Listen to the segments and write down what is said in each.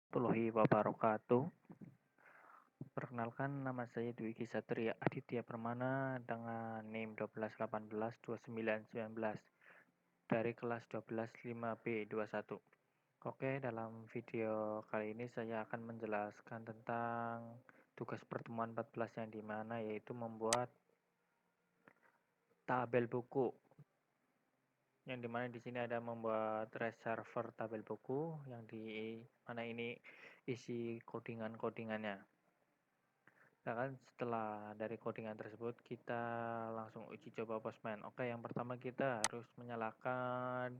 Warahmatullahi wabarakatuh. Perkenalkan, nama saya Dwiki Satria Aditya Permana dengan NIM 128129919 dari kelas 12 5B21. Oke, dalam video kali ini saya akan menjelaskan tentang tugas pertemuan 14 yang dimana yaitu membuat tabel buku. Yang dimana di sini ada membuat reserver tabel buku yang di mana ini isi codingan-codingannya. Nah kan setelah dari codingan tersebut kita langsung uji coba Postman. Oke, yang pertama kita harus menyalakan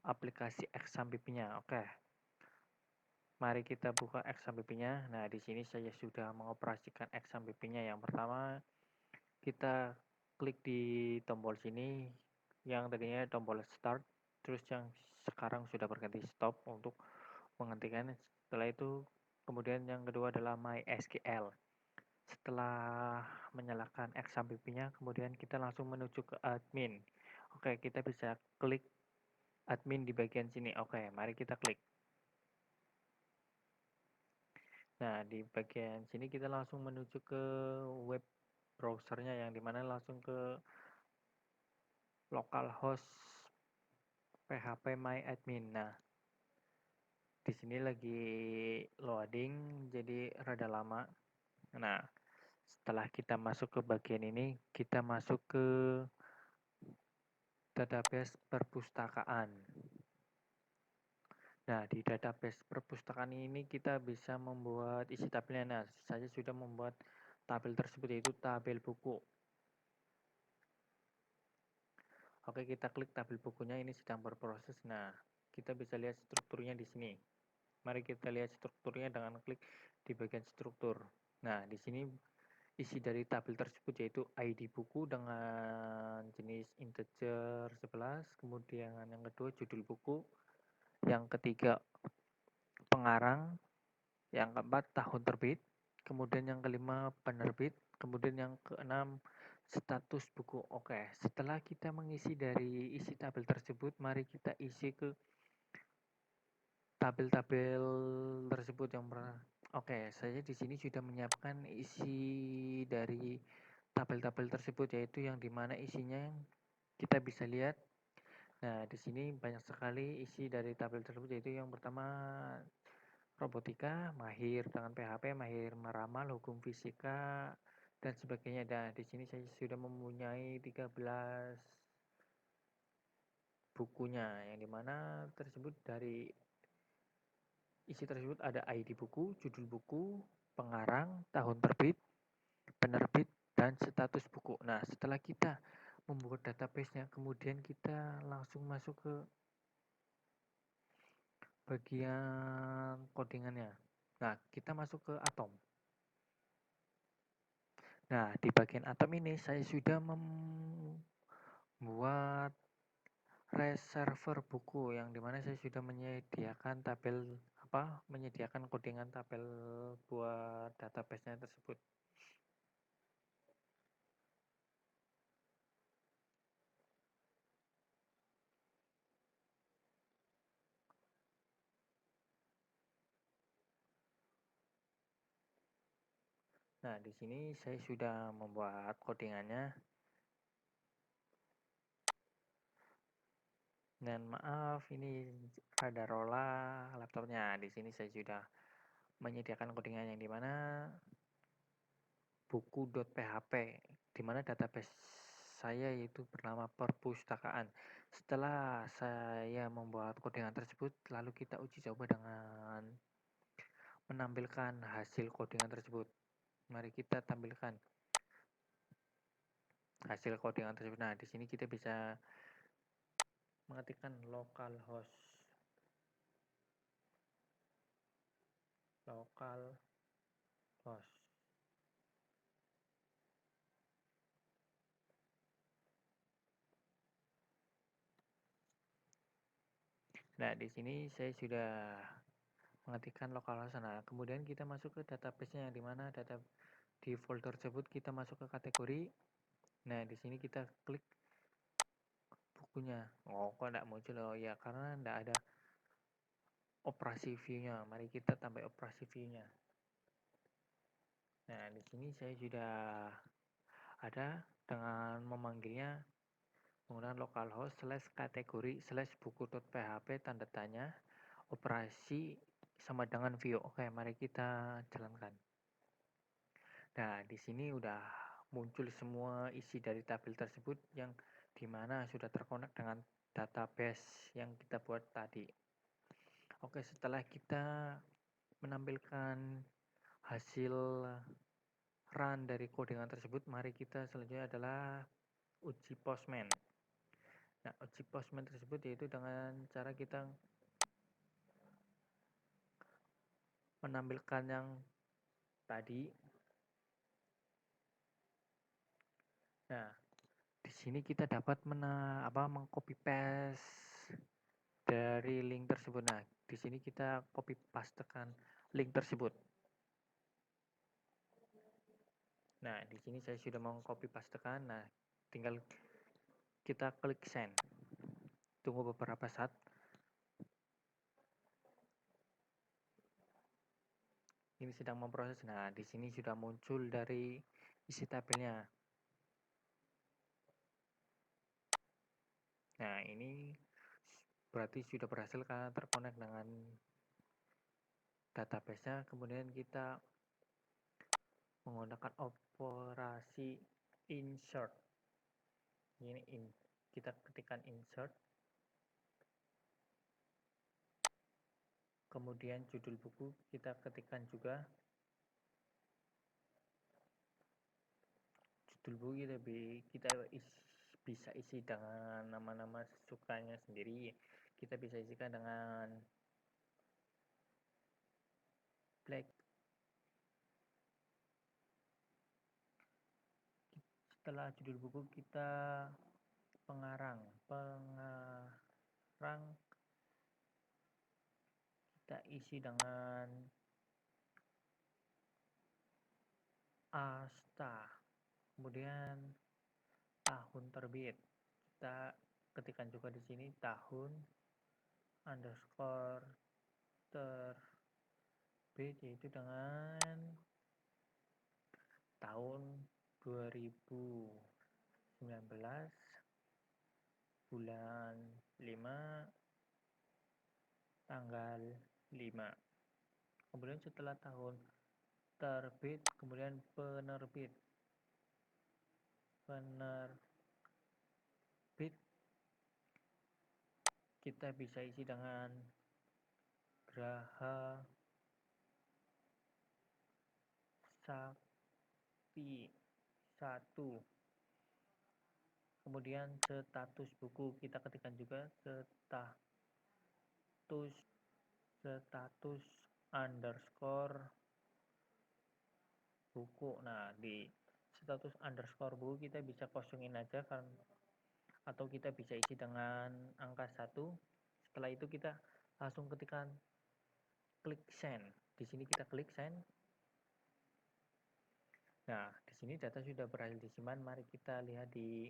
aplikasi XAMPP-nya. Oke, mari kita buka XAMPP-nya. Nah, di sini saya sudah mengoperasikan XAMPP-nya. Yang pertama kita klik di tombol sini yang tadinya tombol start, terus yang sekarang sudah berganti stop untuk menghentikan. Setelah itu kemudian yang kedua adalah MySQL. Setelah menyalakan XAMPP-nya, kemudian kita langsung menuju ke admin. Oke, kita bisa klik admin di bagian sini. Oke, mari kita klik. Nah, di bagian sini kita langsung menuju ke web browsernya yang dimana langsung ke localhost phpMyAdmin. Nah, di sini lagi loading, jadi rada lama. Nah, setelah kita masuk ke bagian ini, kita masuk ke database perpustakaan. Nah, di database perpustakaan ini kita bisa membuat isi tabelnya. Nah, saya sudah membuat tabel tersebut yaitu tabel buku. Oke, kita klik tabel bukunya, ini sedang berproses. Nah, kita bisa lihat strukturnya di sini. Mari kita lihat strukturnya dengan klik di bagian struktur. Nah, di sini isi dari tabel tersebut yaitu ID buku dengan jenis integer 11, kemudian yang kedua judul buku, yang ketiga pengarang, yang keempat tahun terbit, kemudian yang kelima penerbit, kemudian yang keenam status buku. Oke, setelah kita mengisi dari isi tabel tersebut, mari kita isi ke tabel-tabel tersebut yang pernah. Oke, saya di sini sudah menyiapkan isi dari tabel-tabel tersebut yaitu yang dimana isinya kita bisa lihat. Nah, di sini banyak sekali isi dari tabel tersebut yaitu yang pertama robotika, mahir dengan PHP, mahir meramal, hukum fisika, dan sebagainya. Dan di sini saya sudah mempunyai 13 bukunya, yang dimana tersebut dari isi tersebut ada ID buku, judul buku, pengarang, tahun terbit, penerbit, dan status buku. Nah, setelah kita membuat database-nya, kemudian kita langsung masuk ke bagian codingannya. Nah, kita masuk ke atom. Nah, di bagian atom ini saya sudah membuat reserver buku yang dimana saya sudah menyediakan tabel menyediakan codingan tabel buat database-nya tersebut. Nah, di sini saya sudah membuat codingannya. Dan maaf, ini ada rola laptopnya. Di sini saya sudah menyediakan codingan yang dimana buku.php, dimana database saya yaitu bernama perpustakaan. Setelah saya membuat codingan tersebut, lalu kita uji coba dengan menampilkan hasil codingan tersebut. Mari kita tampilkan hasil codingan tersebut. Nah, di sini kita bisa mengetikkan localhost Nah, di sini saya sudah mengetikkan localhost. Nah, kemudian kita masuk ke database-nya, di mana data di folder tersebut kita masuk ke kategori. Nah, di sini kita klik bukunya. Oh, kok enggak muncul? Oh ya, karena enggak ada. operasi view-nya. Mari kita tambah operasi view-nya. Nah, di sini saya sudah ada dengan memanggilnya menggunakan localhost /kategori /buku.php tanda tanya operasi sama dengan view. Oke, mari kita jalankan. Nah, di sini udah muncul semua isi dari tabel tersebut yang dimana sudah terkonek dengan database yang kita buat tadi. Oke, setelah kita menampilkan hasil run dari codingan tersebut, mari kita selanjutnya adalah uji Postman. Nah, uji Postman tersebut yaitu dengan cara kita menampilkan yang tadi. Nah, di sini kita dapat mengcopy paste dari link tersebut. Nah, di sini kita copy pastekan link tersebut. Nah, di sini saya sudah mengcopy pastekan. Nah, tinggal kita klik send. Tunggu beberapa saat. Ini sedang memproses. Nah, di sini sudah muncul dari isi tabelnya. Nah, ini berarti sudah berhasil karena terkonek dengan database-nya. Kemudian kita menggunakan operasi insert. Ini kita ketikkan insert. Kemudian judul buku kita ketikkan juga. Judul buku kita bisa isi dengan nama-nama sukanya sendiri. Kita bisa isikan dengan black. Setelah judul buku kita pengarang kita isi dengan asta. Kemudian tahun terbit kita ketikkan juga di sini tahun underscore terbit yaitu dengan tahun 2019 bulan 5 tanggal 5. Kemudian setelah tahun terbit kemudian penerbit kita bisa isi dengan Graha Sakti 1. Kemudian status buku kita ketikkan juga status underscore buku. Nah, di status underscore buku kita bisa kosongin aja kan, atau kita bisa isi dengan angka 1. Setelah itu kita langsung ketikkan klik send. Di sini kita klik send. Nah, di sini data sudah berhasil disimpan. Mari kita lihat di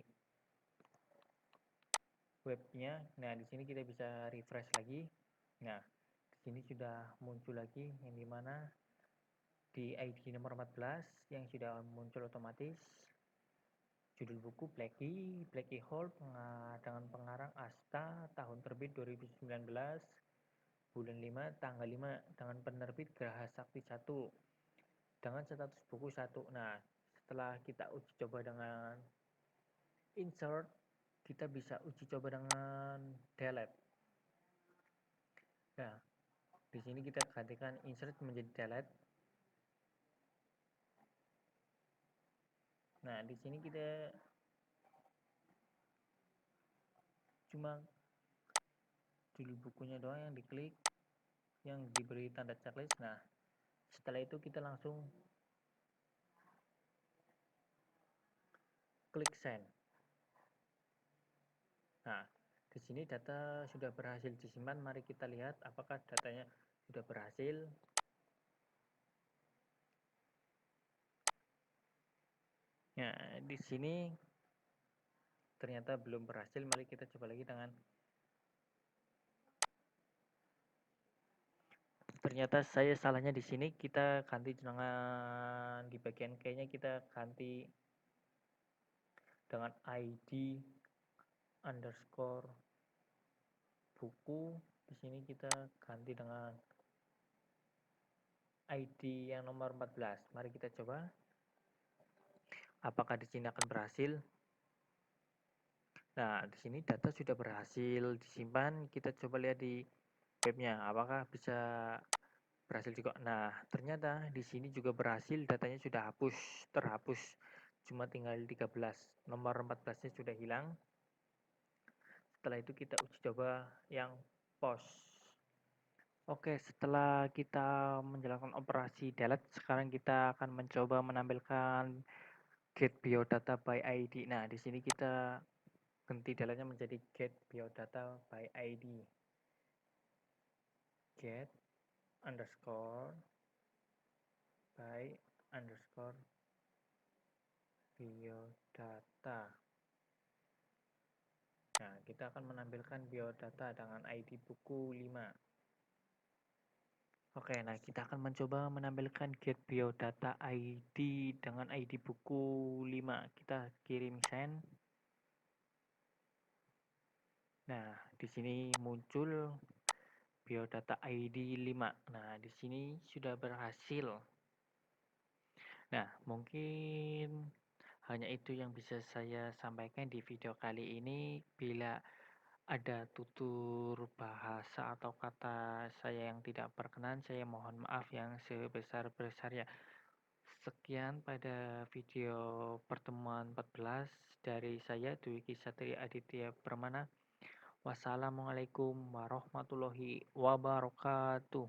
webnya. Nah, di sini kita bisa refresh lagi. Nah, di sini sudah muncul lagi yang dimana di ID nomor 14 yang sudah muncul otomatis. Judul buku Blackie Hole dengan pengarang Asta, tahun terbit 2019, bulan 5, tanggal 5, dengan penerbit Graha Sakti 1, dengan status buku 1. Nah, setelah kita uji coba dengan insert, kita bisa uji coba dengan delete. Nah, di sini kita gantikan insert menjadi delete. Nah, di sini kita cuma judul bukunya doang yang diklik, yang diberi tanda checklist. Nah, setelah itu kita langsung klik send. Nah, di sini data sudah berhasil disimpan. Mari kita lihat apakah datanya sudah berhasil. Nah, di sini ternyata belum berhasil. Mari kita coba lagi dengan Ternyata saya salahnya di sini, kita ganti dengan di bagian key-nya kita ganti dengan ID underscore buku. Di sini kita ganti dengan ID yang nomor 14. Mari kita coba. Apakah di sini akan berhasil? Nah, di sini data sudah berhasil disimpan. Kita coba lihat di webnya, apakah bisa berhasil juga. Nah, ternyata di sini juga berhasil, datanya sudah terhapus. Cuma tinggal 13. Nomor 14-nya sudah hilang. Setelah itu kita uji coba yang post. Oke, setelah kita menjalankan operasi delete, sekarang kita akan mencoba menampilkan get biodata by ID. Nah, di sini kita ganti dalanya menjadi get biodata by ID. Get underscore by underscore biodata. Nah, kita akan menampilkan biodata dengan ID buku 5. Oke, nah kita akan mencoba menampilkan get biodata ID dengan ID buku 5. Kita kirim send. Nah, di sini muncul biodata ID 5. Nah, di sini sudah berhasil. Nah, mungkin hanya itu yang bisa saya sampaikan di video kali ini. Bila ada tutur bahasa atau kata saya yang tidak berkenan, saya mohon maaf yang sebesar-besarnya. Sekian pada video pertemuan 14 dari saya, Dwiki Satria Aditya Permana. Wassalamualaikum warahmatullahi wabarakatuh.